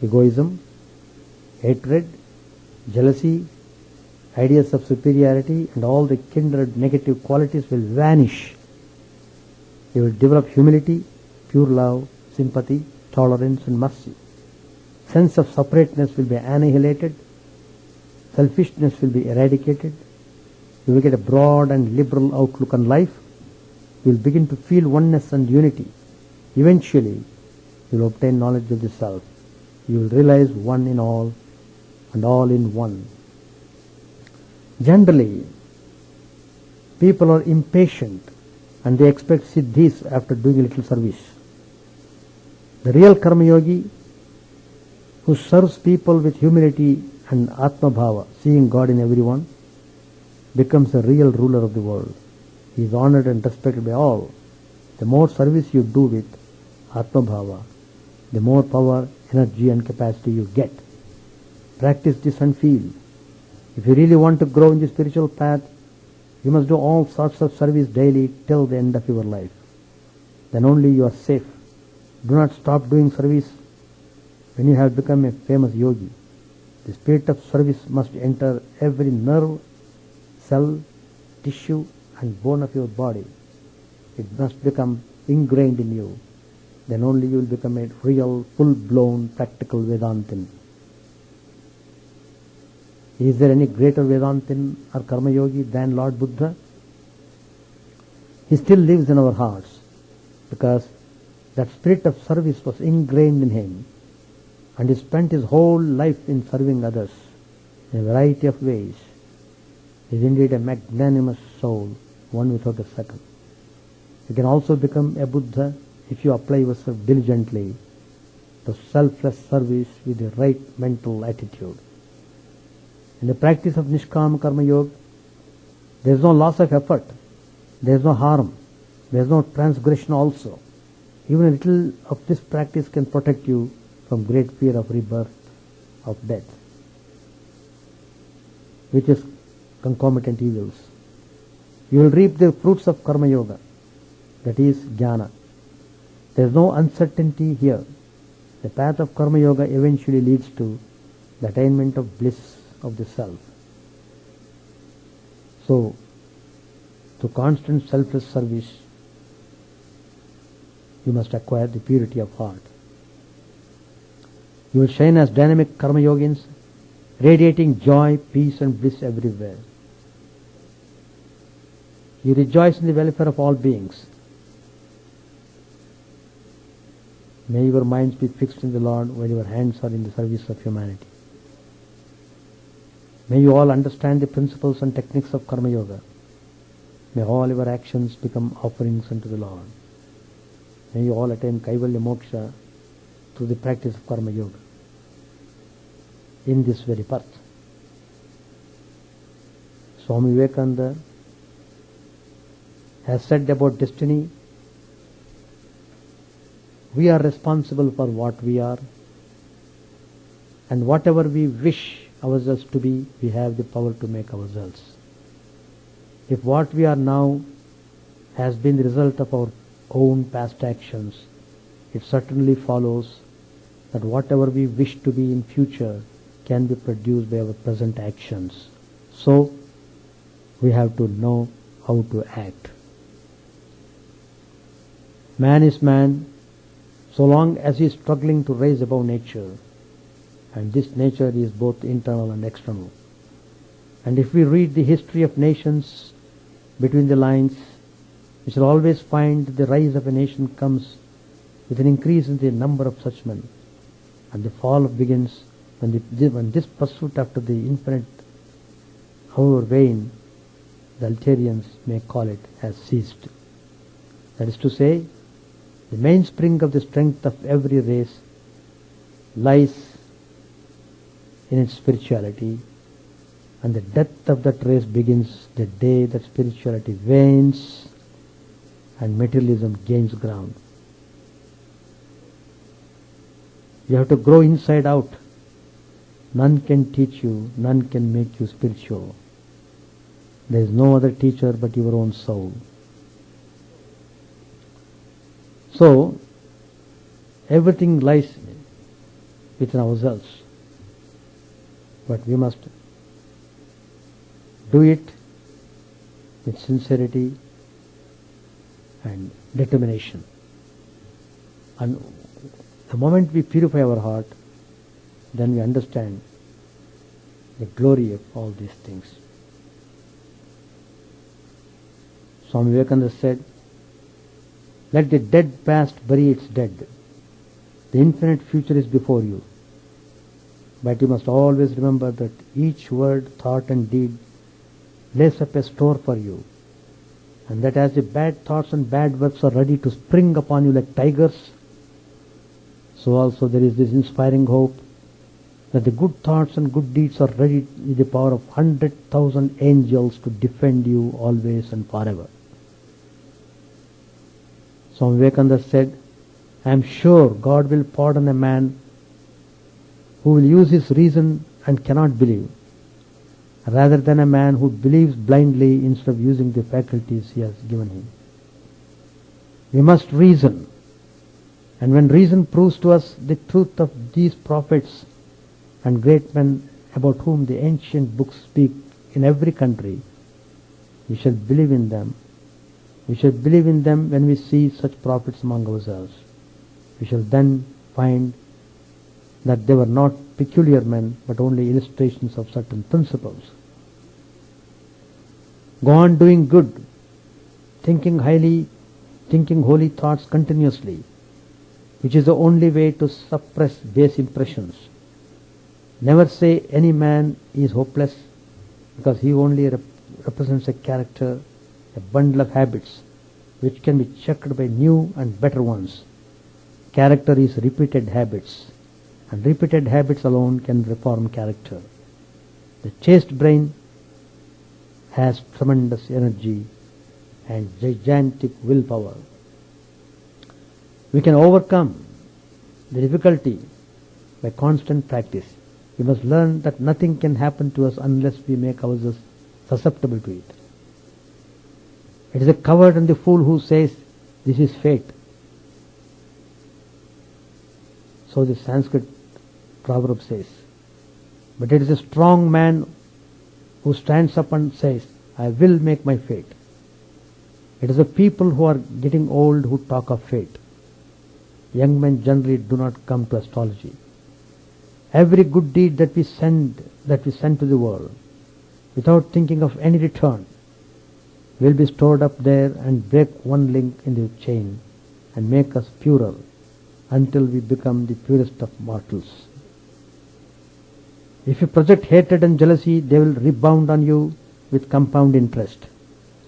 Egoism, hatred, jealousy, ideas of superiority and all the kindred negative qualities will vanish. You will develop humility, pure love, sympathy, tolerance and mercy. Sense of separateness will be annihilated. Selfishness will be eradicated. You will get a broad and liberal outlook on life. You will begin to feel oneness and unity. Eventually, you will obtain knowledge of the self. You will realize one in all and all in one. Generally, people are impatient and they expect siddhis after doing a little service. The real karma yogi who serves people with humility and Atma Bhava, seeing God in everyone, becomes a real ruler of the world. He is honored and respected by all. The more service you do with Atma Bhava, the more power, energy and capacity you get. Practice this and feel. If you really want to grow in the spiritual path, you must do all sorts of service daily till the end of your life. Then only you are safe. Do not stop doing service when you have become a famous yogi. The spirit of service must enter every nerve, cell, tissue and bone of your body. It must become ingrained in you. Then only you will become a real, full-blown, practical Vedantin. Is there any greater Vedantin or Karma Yogi than Lord Buddha? He still lives in our hearts because that spirit of service was ingrained in him, and he spent his whole life in serving others in a variety of ways. He is indeed a magnanimous soul, one without a second. You can also become a Buddha if you apply yourself diligently to selfless service with the right mental attitude. In the practice of Nishkama Karma Yoga, there is no loss of effort, there is no harm, there is no transgression also. Even a little of this practice can protect you from great fear of rebirth, of death, which is concomitant evils. You will reap the fruits of Karma Yoga, that is Jnana. There is no uncertainty here. The path of Karma Yoga eventually leads to the attainment of bliss of the self. So, to constant selfless service, you must acquire the purity of heart. You will shine as dynamic Karma Yogins, radiating joy, peace and bliss everywhere. You rejoice in the welfare of all beings. May your minds be fixed in the Lord while your hands are in the service of humanity. May you all understand the principles and techniques of Karma Yoga. May all your actions become offerings unto the Lord. May you all attain Kaivalya Moksha through the practice of Karma Yoga in this very birth. Swami Vivekananda has said about destiny, we are responsible for what we are, and whatever we wish ourselves to be, we have the power to make ourselves. If what we are now has been the result of our own past actions, it certainly follows that whatever we wish to be in future can be produced by our present actions. So, we have to know how to act. Man is man so long as he is struggling to rise above nature, and this nature is both internal and external. And if we read the history of nations between the lines, we shall always find the rise of a nation comes with an increase in the number of such men, and the fall begins when this pursuit after the infinite, however vain the ulteriors may call it, has ceased. That is to say, the mainspring of the strength of every race lies in its spirituality, and the death of that race begins the day that spirituality wanes and materialism gains ground. You have to grow inside out. None can teach you, none can make you spiritual. There is no other teacher but your own soul. So, everything lies within ourselves. But we must do it with sincerity and determination. And the moment we purify our heart, then we understand the glory of all these things. Swami Vivekananda said, let the dead past bury its dead. The infinite future is before you. But you must always remember that each word, thought and deed lays up a store for you. And that as the bad thoughts and bad works are ready to spring upon you like tigers, so also there is this inspiring hope that the good thoughts and good deeds are ready with the power of 100,000 angels to defend you always and forever. Swami Vivekananda said, I am sure God will pardon a man who will use his reason and cannot believe, rather than a man who believes blindly instead of using the faculties he has given him. We must reason, and when reason proves to us the truth of these prophets and great men about whom the ancient books speak in every country, we shall believe in them. We shall believe in them when we see such prophets among ourselves. We shall then find that they were not peculiar men, but only illustrations of certain principles. Go on doing good, thinking holy thoughts continuously, which is the only way to suppress base impressions. Never say any man is hopeless, because he only represents a character, a bundle of habits, which can be checked by new and better ones. Character is repeated habits, and repeated habits alone can reform character. The chaste brain has tremendous energy and gigantic willpower. We can overcome the difficulty by constant practice. We must learn that nothing can happen to us unless we make ourselves susceptible to it. It is the coward and the fool who says, this is fate. So the Sanskrit proverb says. But it is a strong man who stands up and says, I will make my fate. It is the people who are getting old who talk of fate. Young men generally do not come to astrology. Every good deed that we send to the world, without thinking of any return, will be stored up there and break one link in the chain and make us purer until we become the purest of mortals. If you project hatred and jealousy, they will rebound on you with compound interest.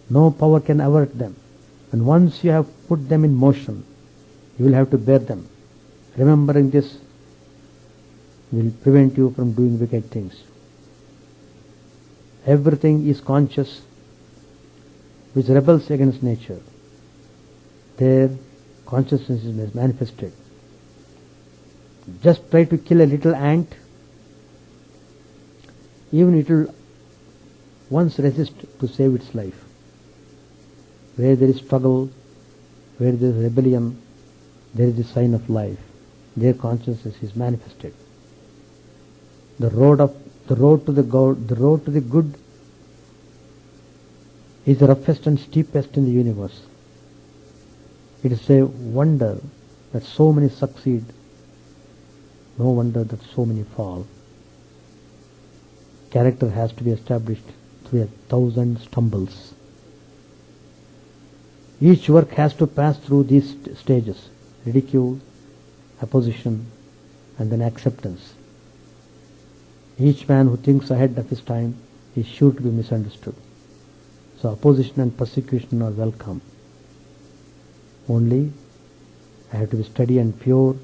No power can avert them, and once you have put them in motion, you will have to bear them. Remembering this will prevent you from doing wicked things. Everything is conscious which rebels against nature. Their consciousness is manifested. Just try to kill a little ant, even it will once resist to save its life. Where there is struggle, where there is rebellion, there is the sign of life. Their consciousness is manifested. The road to the good is the roughest and steepest in the universe. It is a wonder that so many succeed. No wonder that so many fall. Character has to be established through 1,000 stumbles. Each work has to pass through these stages: ridicule, opposition, and then acceptance. Each man who thinks ahead of his time is sure to be misunderstood. So opposition and persecution are welcome. Only I have to be steady and pure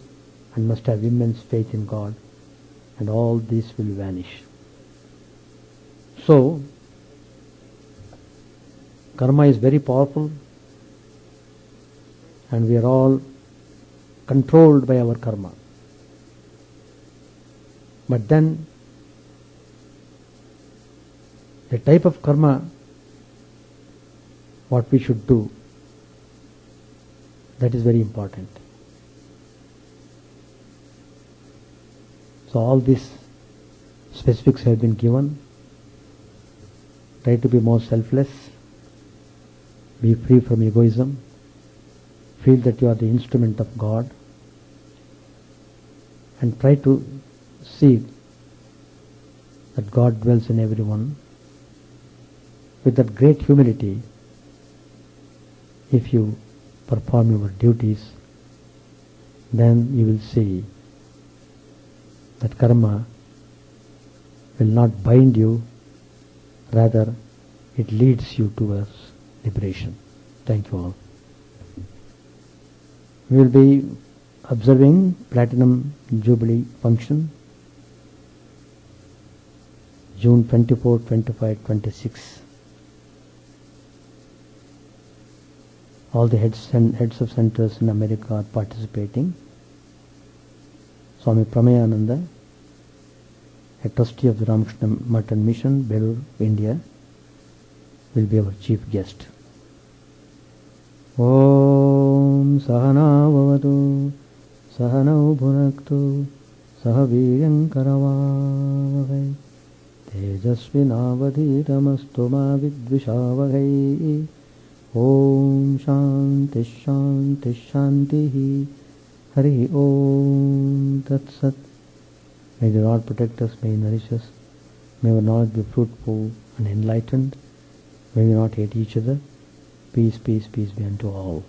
and must have immense faith in God, and all this will vanish. So, karma is very powerful, and we are all controlled by our karma. But then, the type of karma, what we should do, that is very important. So all these specifics have been given. Try to be more selfless. Be free from egoism. Feel that you are the instrument of God. And try to see that God dwells in everyone. With that great humility, if you perform your duties, then you will see that karma will not bind you, rather it leads you towards liberation. Thank you all. We will be observing Platinum Jubilee function June 24, 25, 26. All the heads of centers in America are participating. Swami Pramayananda, a trustee of the Ramakrishna Math Mission, Belur, India, will be our chief guest. Om Sahana Bhavatu Sahanau Bhunaktu Sahaviryam Karavavai Tejasvinavadhitamastu ma vidvishavai. Om Shanti Shanti Shanti. Hari Om Tat Sat. May the Lord protect us, may He nourish us, may our knowledge be fruitful and enlightened, may we not hate each other. Peace, peace, peace be unto all.